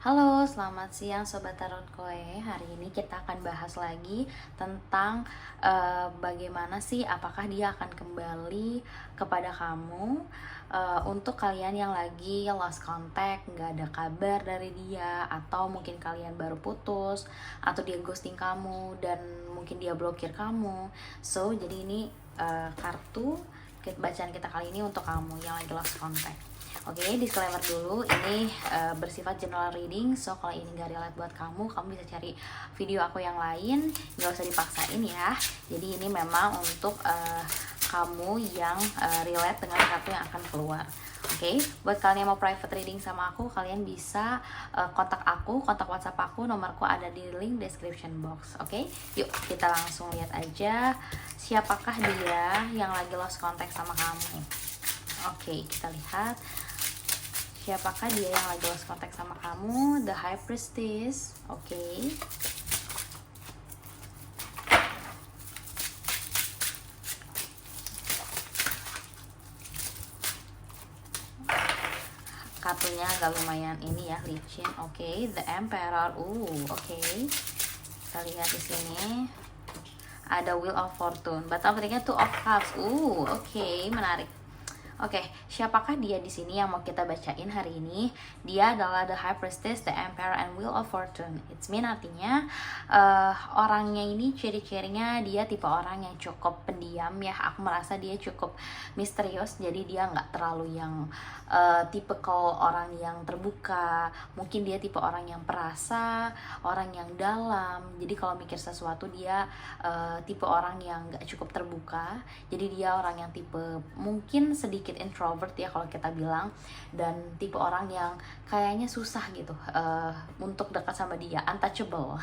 Halo, selamat siang Sobat Tarot Koe. Hari ini kita akan bahas lagi tentang bagaimana sih, apakah dia akan kembali kepada kamu. Untuk kalian yang lagi lost contact, nggak ada kabar dari dia, atau mungkin kalian baru putus, atau dia ghosting kamu, dan mungkin dia blokir kamu. So, jadi ini kartu bacaan kita kali ini untuk kamu yang lagi lost contact. Oke, disclaimer dulu, ini bersifat general reading, so kalau ini gak relate buat kamu bisa cari video aku yang lain, gak usah dipaksain ya. Jadi ini memang untuk kamu yang relate dengan kartu yang akan keluar. Oke, buat kalian yang mau private reading sama aku, kalian bisa kontak WhatsApp aku, nomorku ada di link description box. Oke, yuk kita langsung lihat aja siapakah dia yang lagi lost contact sama kamu. Oke, kita lihat siapakah dia yang lagi lost contact sama kamu. The High Priestess. Oke. Kartunya agak lumayan ini ya, licin. Oke, The Emperor. Oke. Kita lihat di sini ada Wheel of Fortune. Battle pentingnya Two of Cups. Oke, menarik. Oke, siapakah dia di sini yang mau kita bacain hari ini? Dia adalah The High Priestess, The Emperor, and Wheel of Fortune. It's mean artinya orangnya ini ciri-cirinya dia tipe orang yang cukup pendiam ya. Aku merasa dia cukup misterius, jadi dia nggak terlalu yang tipe orang yang terbuka. Mungkin dia tipe orang yang perasa, orang yang dalam. Jadi kalau mikir sesuatu dia tipe orang yang nggak cukup terbuka. Jadi dia orang yang tipe mungkin sedikit introvert ya kalau kita bilang, dan tipe orang yang kayaknya susah gitu untuk dekat sama dia, untouchable.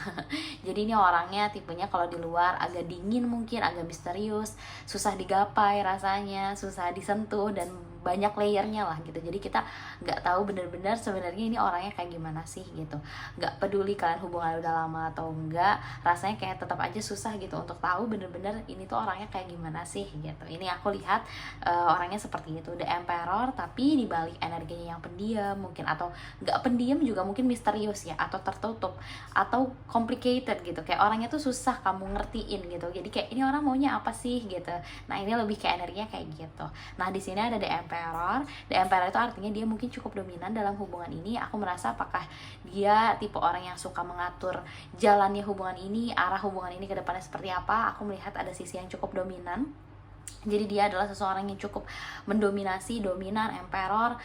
Jadi ini orangnya tipenya kalau di luar agak dingin, mungkin agak misterius, susah digapai rasanya, susah disentuh, dan banyak layernya lah gitu. Jadi kita nggak tahu bener-bener sebenarnya ini orangnya kayak gimana sih gitu. Nggak peduli kalian hubungan udah lama atau enggak, rasanya kayak tetap aja susah gitu untuk tahu bener-bener ini tuh orangnya kayak gimana sih gitu. Ini aku lihat orangnya seperti itu, The Emperor, tapi dibalik energinya yang pendiam mungkin, atau nggak pendiam juga, mungkin misterius ya, atau tertutup, atau complicated gitu. Kayak orangnya tuh susah kamu ngertiin gitu. Jadi kayak ini orang maunya apa sih gitu. Nah ini lebih ke energinya kayak gitu. Nah di sini ada The Emperor. The Emperor itu artinya dia mungkin cukup dominan dalam hubungan ini. Aku merasa apakah dia tipe orang yang suka mengatur jalannya hubungan ini, arah hubungan ini ke depannya seperti apa. Aku melihat ada sisi yang cukup dominan. Jadi dia adalah seseorang yang cukup mendominasi, dominan, emperor,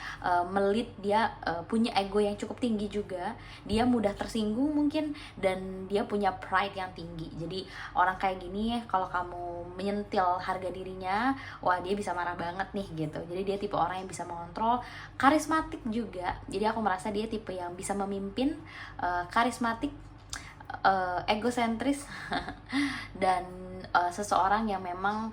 melit. Dia punya ego yang cukup tinggi juga. Dia mudah tersinggung mungkin, dan dia punya pride yang tinggi. Jadi orang kayak gini kalau kamu menyentil harga dirinya, wah dia bisa marah banget nih gitu. Jadi dia tipe orang yang bisa mengontrol, karismatik juga. Jadi aku merasa dia tipe yang bisa memimpin, karismatik, egosentris dan seseorang yang memang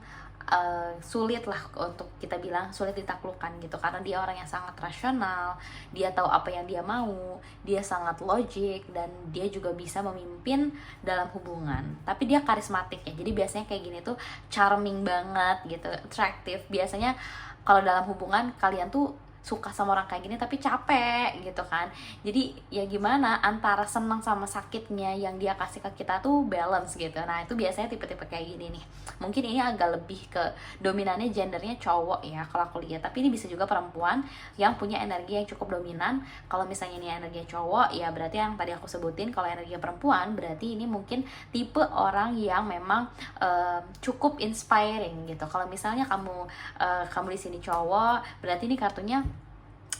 sulit lah untuk kita bilang sulit ditaklukkan gitu, karena dia orang yang sangat rasional, dia tahu apa yang dia mau, dia sangat logik, dan dia juga bisa memimpin dalam hubungan. Tapi dia karismatik ya, jadi biasanya kayak gini tuh charming banget gitu, atraktif. Biasanya kalau dalam hubungan kalian tuh suka sama orang kayak gini tapi capek gitu kan. Jadi ya gimana, antara senang sama sakitnya yang dia kasih ke kita tuh balance gitu. Nah itu biasanya tipe-tipe kayak gini nih. Mungkin ini agak lebih ke dominannya gendernya cowok ya kalau aku lihat, tapi ini bisa juga perempuan yang punya energi yang cukup dominan. Kalau misalnya ini energi cowok ya berarti yang tadi aku sebutin. Kalau energi perempuan berarti ini mungkin tipe orang yang memang cukup inspiring gitu. Kalau misalnya kamu di sini cowok, berarti ini kartunya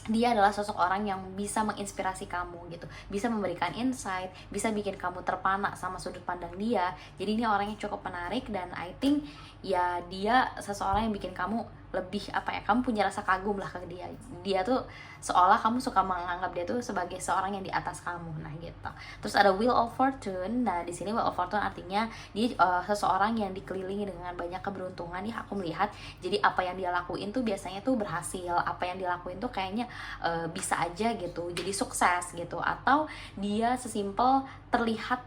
dia adalah sosok orang yang bisa menginspirasi kamu gitu, bisa memberikan insight, bisa bikin kamu terpana sama sudut pandang dia. Jadi ini orangnya cukup menarik, dan I think ya dia seseorang yang bikin kamu lebih kamu punya rasa kagum lah ke dia. Dia tuh seolah kamu suka menganggap dia tuh sebagai seorang yang di atas kamu. Nah gitu. Terus ada Wheel of Fortune. Nah di sini Wheel of Fortune artinya dia seseorang yang dikelilingi dengan banyak keberuntungan ya, aku melihat. Jadi apa yang dia lakuin tuh biasanya tuh berhasil, apa yang dia lakuin tuh kayaknya bisa aja gitu, jadi sukses gitu. Atau dia sesimpel terlihat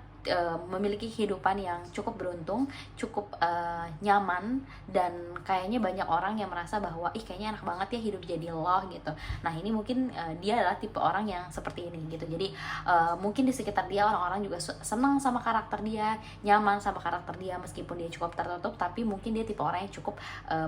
memiliki kehidupan yang cukup beruntung, cukup nyaman, dan kayaknya banyak orang yang merasa bahwa kayaknya enak banget ya hidup jadi lo gitu. Nah ini mungkin dia adalah tipe orang yang seperti ini gitu. Jadi mungkin di sekitar dia orang-orang juga senang sama karakter dia, nyaman sama karakter dia meskipun dia cukup tertutup, tapi mungkin dia tipe orang yang cukup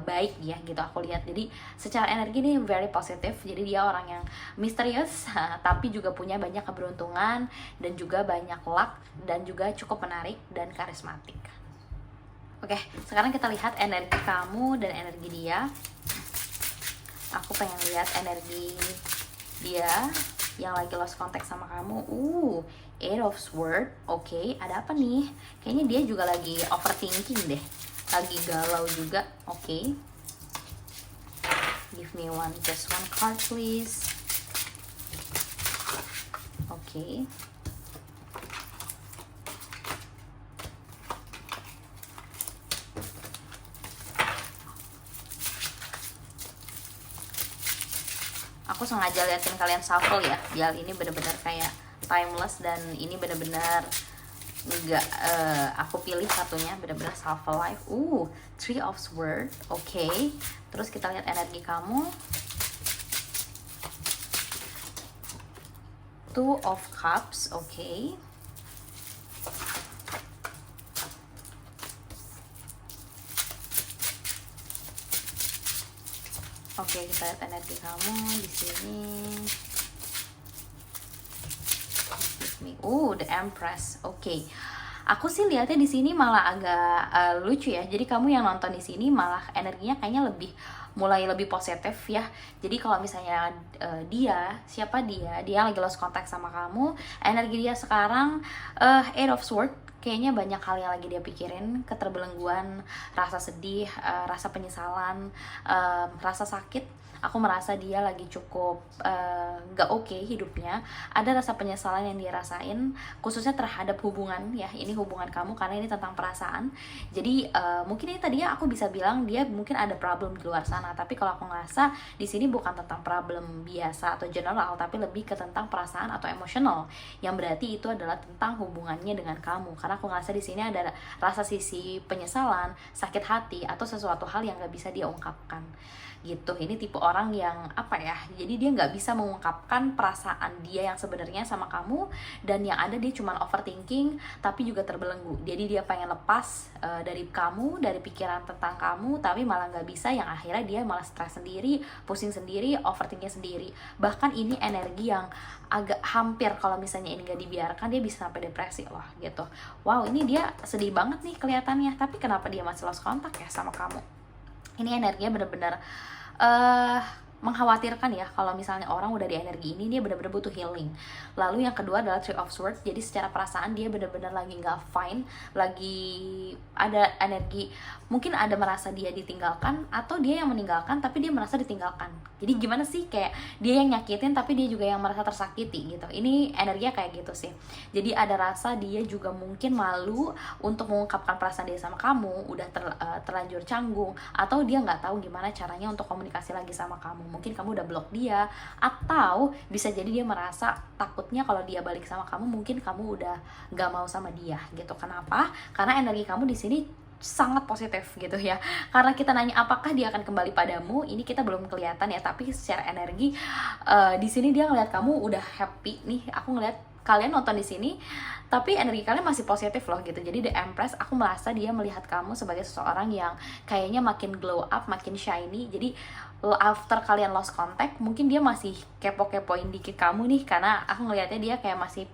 baik ya gitu aku lihat. Jadi secara energi ini very positif. Jadi dia orang yang misterius tapi juga punya banyak keberuntungan dan juga banyak luck dan juga cukup menarik dan karismatik. Oke, sekarang kita lihat energi kamu dan energi dia. Aku pengen lihat energi dia yang lagi lost contact sama kamu. Eight of Swords. Oke, ada apa nih? Kayaknya dia juga lagi overthinking deh, lagi galau juga. Oke. Give me just one card please. Oke. Aku sengaja liatin kalian shuffle ya, biar ini bener-bener kayak timeless, dan ini bener-bener enggak aku pilih satunya bener-bener shuffle life. Three of Swords. Oke. Terus kita lihat energi kamu. Two of Cups. Oke. Oke, kita lihat energi kamu di sini. The Empress. Oke. Aku sih lihatnya di sini malah agak lucu ya. Jadi kamu yang nonton di sini malah energinya kayaknya mulai lebih positif ya. Jadi kalau misalnya siapa dia lagi lost contact sama kamu, energi dia sekarang Eight of Swords. Kayaknya banyak hal yang lagi dia pikirin, keterbelengguan, rasa sedih, rasa penyesalan, rasa sakit. Aku merasa dia lagi cukup gak oke hidupnya. Ada rasa penyesalan yang dia rasain, khususnya terhadap hubungan ya. Ini hubungan kamu karena ini tentang perasaan. Jadi mungkin ini tadinya aku bisa bilang dia mungkin ada problem di luar sana. Tapi kalau aku ngerasa di sini bukan tentang problem biasa atau general, tapi lebih ke tentang perasaan atau emosional. Yang berarti itu adalah tentang hubungannya dengan kamu. Karena aku ngerasa di sini ada rasa sisi penyesalan, sakit hati, atau sesuatu hal yang gak bisa dia ungkapkan gitu. Ini tipe orang yang apa ya, jadi dia nggak bisa mengungkapkan perasaan dia yang sebenarnya sama kamu, dan yang ada dia cuma overthinking tapi juga terbelenggu. Jadi dia pengen lepas dari kamu, dari pikiran tentang kamu, tapi malah nggak bisa, yang akhirnya dia malah stres sendiri, pusing sendiri, overthinking sendiri. Bahkan ini energi yang agak hampir kalau misalnya ini nggak dibiarkan dia bisa sampai depresi loh gitu. Wow, ini dia sedih banget nih kelihatannya, tapi kenapa dia masih lost contact ya sama kamu? Ini energinya bener-bener mengkhawatirkan ya. Kalau misalnya orang udah di energi ini, dia benar-benar butuh healing. Lalu yang kedua adalah Three of Swords. Jadi secara perasaan dia benar-benar lagi nggak fine, lagi ada energi, mungkin ada merasa dia ditinggalkan, atau dia yang meninggalkan tapi dia merasa ditinggalkan. Jadi gimana sih, kayak dia yang nyakitin tapi dia juga yang merasa tersakiti gitu. Ini energinya kayak gitu sih. Jadi ada rasa dia juga mungkin malu untuk mengungkapkan perasaan dia sama kamu, udah terlanjur canggung, atau dia nggak tahu gimana caranya untuk komunikasi lagi sama kamu. Mungkin kamu udah blok dia, atau bisa jadi dia merasa takutnya kalau dia balik sama kamu, mungkin kamu udah nggak mau sama dia gitu. Kenapa? Karena energi kamu di sini sangat positif gitu ya. Karena kita nanya apakah dia akan kembali padamu, ini kita belum kelihatan ya, tapi secara energi di sini dia ngeliat kamu udah happy nih. Aku ngeliat kalian nonton di sini, tapi energi kalian masih positif loh gitu. Jadi The Empress, aku merasa dia melihat kamu sebagai seseorang yang kayaknya makin glow up, makin shiny. Jadi after kalian lost contact, mungkin dia masih kepo-kepoin dikit kamu nih, karena aku ngelihatnya dia kayak masih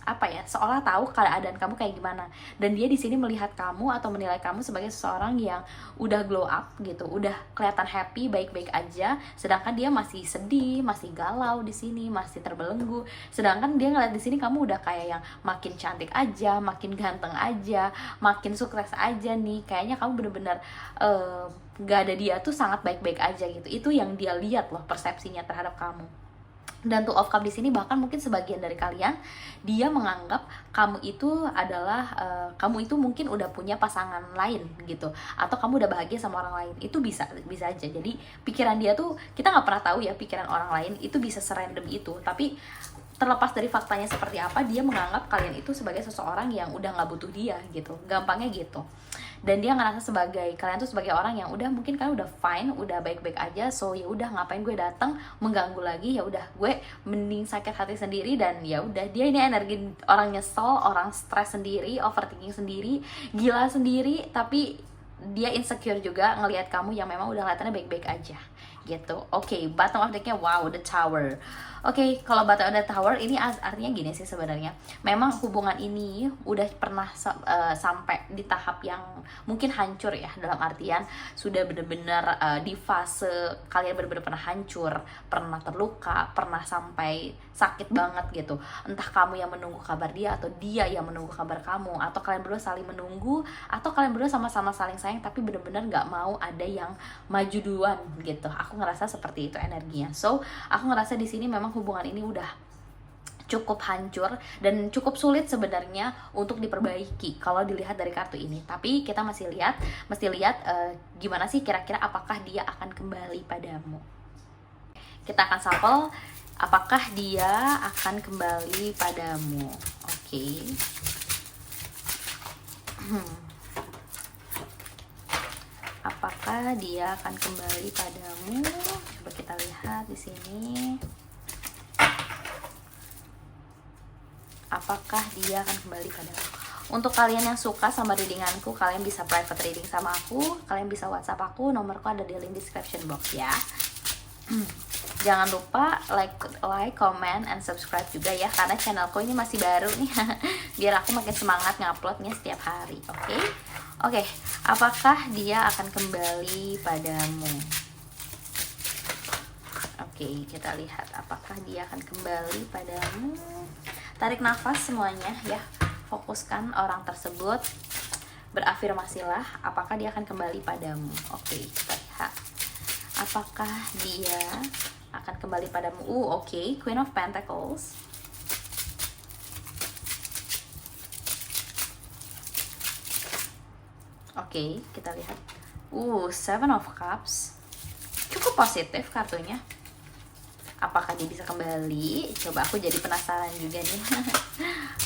apa ya, seolah tahu keadaan kamu kayak gimana. Dan dia di sini melihat kamu atau menilai kamu sebagai seseorang yang udah glow up gitu, udah kelihatan happy, baik-baik aja, sedangkan dia masih sedih, masih galau di sini, masih terbelenggu. Sedangkan dia ngeliat di sini kamu udah kayak yang makin cantik aja, makin ganteng aja, makin sukses aja nih. Kayaknya kamu bener-bener gak ada dia tuh sangat baik-baik aja gitu. Itu yang dia lihat loh, persepsinya terhadap kamu. Dan Two of Cups di sini bahkan mungkin sebagian dari kalian dia menganggap kamu itu adalah kamu itu mungkin udah punya pasangan lain gitu, atau kamu udah bahagia sama orang lain. Itu bisa aja. Jadi pikiran dia tuh, kita nggak pernah tahu ya pikiran orang lain itu bisa serandom itu, tapi terlepas dari faktanya seperti apa, dia menganggap kalian itu sebagai seseorang yang udah nggak butuh dia gitu, gampangnya gitu. Dan dia ngerasa sebagai kalian tuh sebagai orang yang udah mungkin kalian udah fine, udah baik-baik aja, so ya udah ngapain gue datang mengganggu lagi, ya udah gue mending sakit hati sendiri. Dan ya udah, dia ini energi orang nyesel, orang stres sendiri, overthinking sendiri, gila sendiri, tapi dia insecure juga ngelihat kamu yang memang udah kelihatannya baik-baik aja gitu. Oke, bottom of decknya, wow, the tower. Oke, kalau bottom of the tower ini artinya gini sih sebenarnya. Memang hubungan ini udah pernah sampai di tahap yang mungkin hancur ya, dalam artian sudah benar-benar di fase kalian benar-benar pernah hancur, pernah terluka, pernah sampai sakit banget gitu. Entah kamu yang menunggu kabar dia, atau dia yang menunggu kabar kamu, atau kalian berdua saling menunggu, atau kalian berdua sama-sama saling sayang tapi benar-benar gak mau ada yang maju duluan gitu. Aku ngerasa seperti itu energinya. So, aku ngerasa di sini memang hubungan ini udah cukup hancur dan cukup sulit sebenarnya untuk diperbaiki kalau dilihat dari kartu ini. Tapi kita mesti lihat gimana sih kira-kira apakah dia akan kembali padamu. Kita akan shuffle apakah dia akan kembali padamu. Oke. Apakah dia akan kembali padamu? Coba kita lihat di sini. Apakah dia akan kembali padamu? Untuk kalian yang suka sama readinganku, kalian bisa private reading sama aku. Kalian bisa WhatsApp aku, nomorku ada di link description box ya. Jangan lupa like, comment, and subscribe juga ya, karena channelku ini masih baru nih. Biar aku makin semangat nguploadnya setiap hari. Oke, apakah dia akan kembali padamu? Oke, kita lihat apakah dia akan kembali padamu. Tarik nafas semuanya ya. Fokuskan orang tersebut. Berafirmasilah apakah dia akan kembali padamu. Oke, kita lihat. Apakah dia akan kembali padamu? Oke, Queen of Pentacles. Oke, kita lihat. Seven of Cups. Cukup positif kartunya. Apakah dia bisa kembali? Coba aku jadi penasaran juga nih.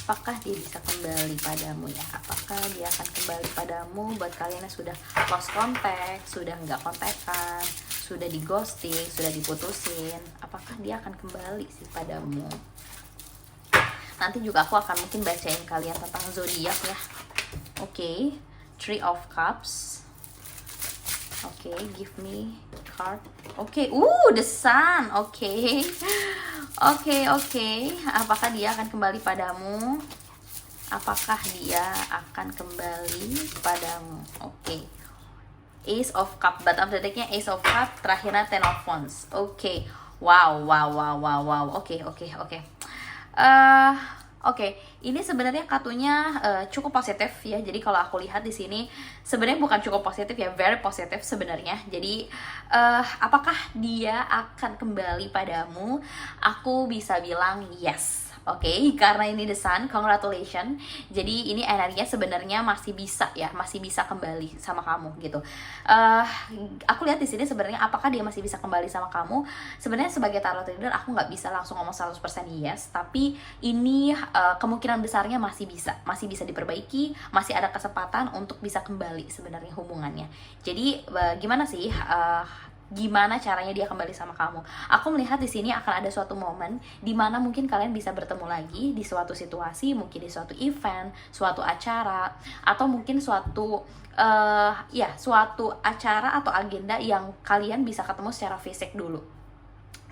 Apakah dia bisa kembali padamu ya? Apakah dia akan kembali padamu buat kalian yang sudah lost contact, sudah nggak kontekan, sudah di ghosting, sudah diputusin? Apakah dia akan kembali sih padamu? Nanti juga aku akan mungkin bacain kalian tentang zodiak ya. Oke, Three of Cups. Oke, give me card. Oke, the Sun. Oke. Apakah dia akan kembali padamu? Apakah dia akan kembali padamu? Oke. Ace of Cup. Bottom of the decknya Ace of Cup. Terakhirnya Ten of Wands. Oke. Wow. Oke, ini sebenarnya kartunya cukup positif ya. Jadi kalau aku lihat di sini sebenarnya bukan cukup positif ya, very positif sebenarnya. Jadi apakah dia akan kembali padamu? Aku bisa bilang yes. Oke, karena ini The Sun, congratulations. Jadi ini energinya sebenarnya masih bisa kembali sama kamu gitu. Aku lihat di sini sebenarnya apakah dia masih bisa kembali sama kamu. Sebenarnya sebagai tarot reader aku nggak bisa langsung ngomong 100% yes, tapi ini kemungkinan besarnya masih bisa diperbaiki, masih ada kesempatan untuk bisa kembali sebenarnya hubungannya. Jadi gimana sih? Gimana caranya dia kembali sama kamu? Aku melihat di sini akan ada suatu momen di mana mungkin kalian bisa bertemu lagi di suatu situasi, mungkin di suatu event, suatu acara, atau mungkin suatu acara atau agenda yang kalian bisa ketemu secara fisik dulu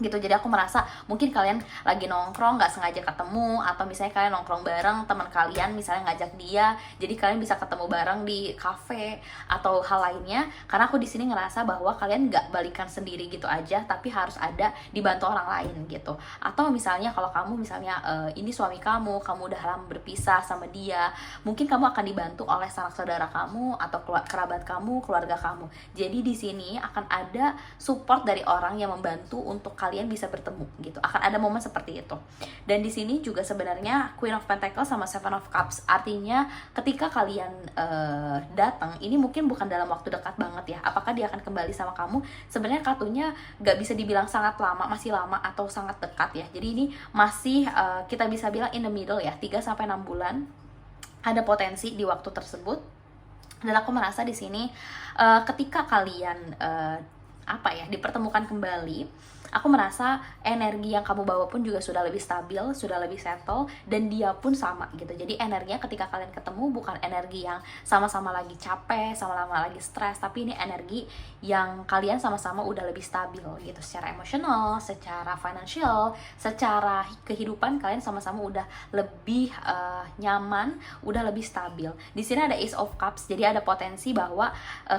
gitu. Jadi aku merasa mungkin kalian lagi nongkrong nggak sengaja ketemu, atau misalnya kalian nongkrong bareng teman kalian misalnya ngajak dia, jadi kalian bisa ketemu bareng di cafe atau hal lainnya. Karena aku di sini ngerasa bahwa kalian nggak balikan sendiri gitu aja, tapi harus ada dibantu orang lain gitu. Atau misalnya kalau kamu misalnya ini suami kamu udah lama berpisah sama dia, mungkin kamu akan dibantu oleh sanak saudara kamu atau kerabat kamu, keluarga kamu. Jadi di sini akan ada support dari orang yang membantu untuk kalian bisa bertemu gitu. Akan ada momen seperti itu. Dan di sini juga sebenarnya Queen of Pentacles sama Seven of Cups, artinya ketika kalian datang, ini mungkin bukan dalam waktu dekat banget ya. Apakah dia akan kembali sama kamu? Sebenarnya kartunya gak bisa dibilang sangat lama, masih lama atau sangat dekat ya. Jadi ini masih kita bisa bilang in the middle ya, 3-6 bulan. Ada potensi di waktu tersebut. Dan aku merasa di sini ketika kalian dipertemukan kembali, aku merasa energi yang kamu bawa pun juga sudah lebih stabil, sudah lebih settle, dan dia pun sama gitu. Jadi energinya ketika kalian ketemu bukan energi yang sama-sama lagi capek, sama-sama lagi stres, tapi ini energi yang kalian sama-sama udah lebih stabil gitu, secara emosional, secara financial, secara kehidupan kalian sama-sama udah lebih nyaman, udah lebih stabil. Di sini ada Ace of Cups, jadi ada potensi bahwa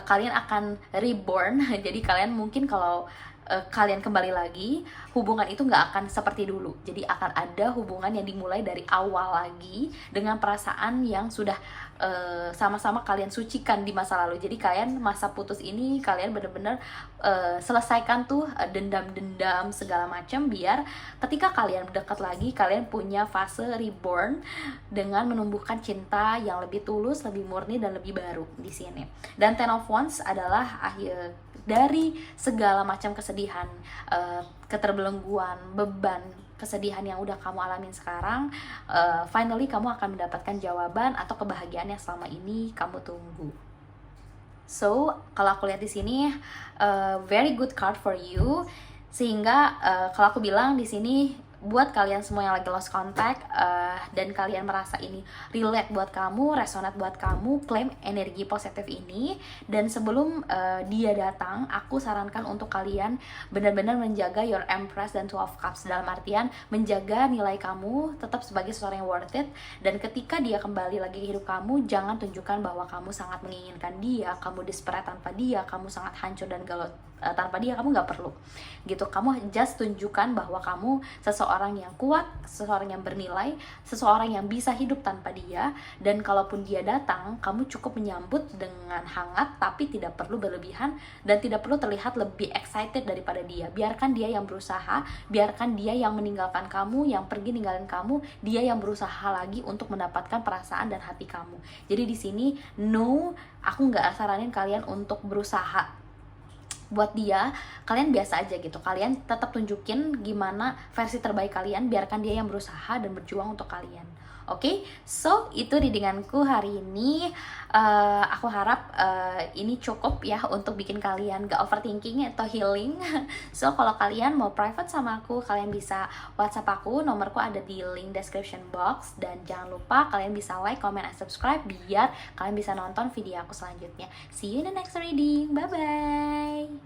kalian akan reborn. Jadi kalian mungkin kalau kalian kembali lagi, hubungan itu nggak akan seperti dulu. Jadi akan ada hubungan yang dimulai dari awal lagi dengan perasaan yang sudah sama-sama kalian sucikan di masa lalu. Jadi kalian masa putus ini kalian bener-bener selesaikan tuh dendam-dendam segala macam, biar ketika kalian dekat lagi kalian punya fase reborn dengan menumbuhkan cinta yang lebih tulus, lebih murni, dan lebih baru di sini. Dan Ten of Wands adalah akhir dari segala macam kesedihan, keterbelengguan, beban, kesedihan yang udah kamu alamin sekarang. Finally kamu akan mendapatkan jawaban atau kebahagiaan yang selama ini kamu tunggu. So kalau aku lihat di sini very good card for you, sehingga kalau aku bilang di sini buat kalian semua yang lagi lost contact dan kalian merasa ini relate buat kamu, resonate buat kamu, claim energi positif ini. Dan sebelum dia datang, aku sarankan untuk kalian benar-benar menjaga your Empress dan Two of Cups, dalam artian menjaga nilai kamu tetap sebagai seseorang yang worth it. Dan ketika dia kembali lagi ke hidup kamu, jangan tunjukkan bahwa kamu sangat menginginkan dia, kamu desperate tanpa dia, kamu sangat hancur dan galau tanpa dia. Kamu nggak perlu gitu. Kamu just tunjukkan bahwa kamu seseorang yang kuat, seseorang yang bernilai, seseorang yang bisa hidup tanpa dia. Dan kalaupun dia datang, kamu cukup menyambut dengan hangat, tapi tidak perlu berlebihan dan tidak perlu terlihat lebih excited daripada dia. Biarkan dia yang berusaha, biarkan dia yang meninggalkan kamu, yang pergi ninggalin kamu, dia yang berusaha lagi untuk mendapatkan perasaan dan hati kamu. Jadi di sini no, aku nggak saranin kalian untuk berusaha buat dia. Kalian biasa aja gitu, kalian tetap tunjukin gimana versi terbaik kalian, biarkan dia yang berusaha dan berjuang untuk kalian. Oke, so itu readinganku hari ini. Aku harap ini cukup ya untuk bikin kalian gak overthinking atau healing. So kalau kalian mau private sama aku, kalian bisa WhatsApp aku, nomorku ada di link description box. Dan jangan lupa kalian bisa like, comment, and subscribe biar kalian bisa nonton video aku selanjutnya. See you in the next reading, bye bye.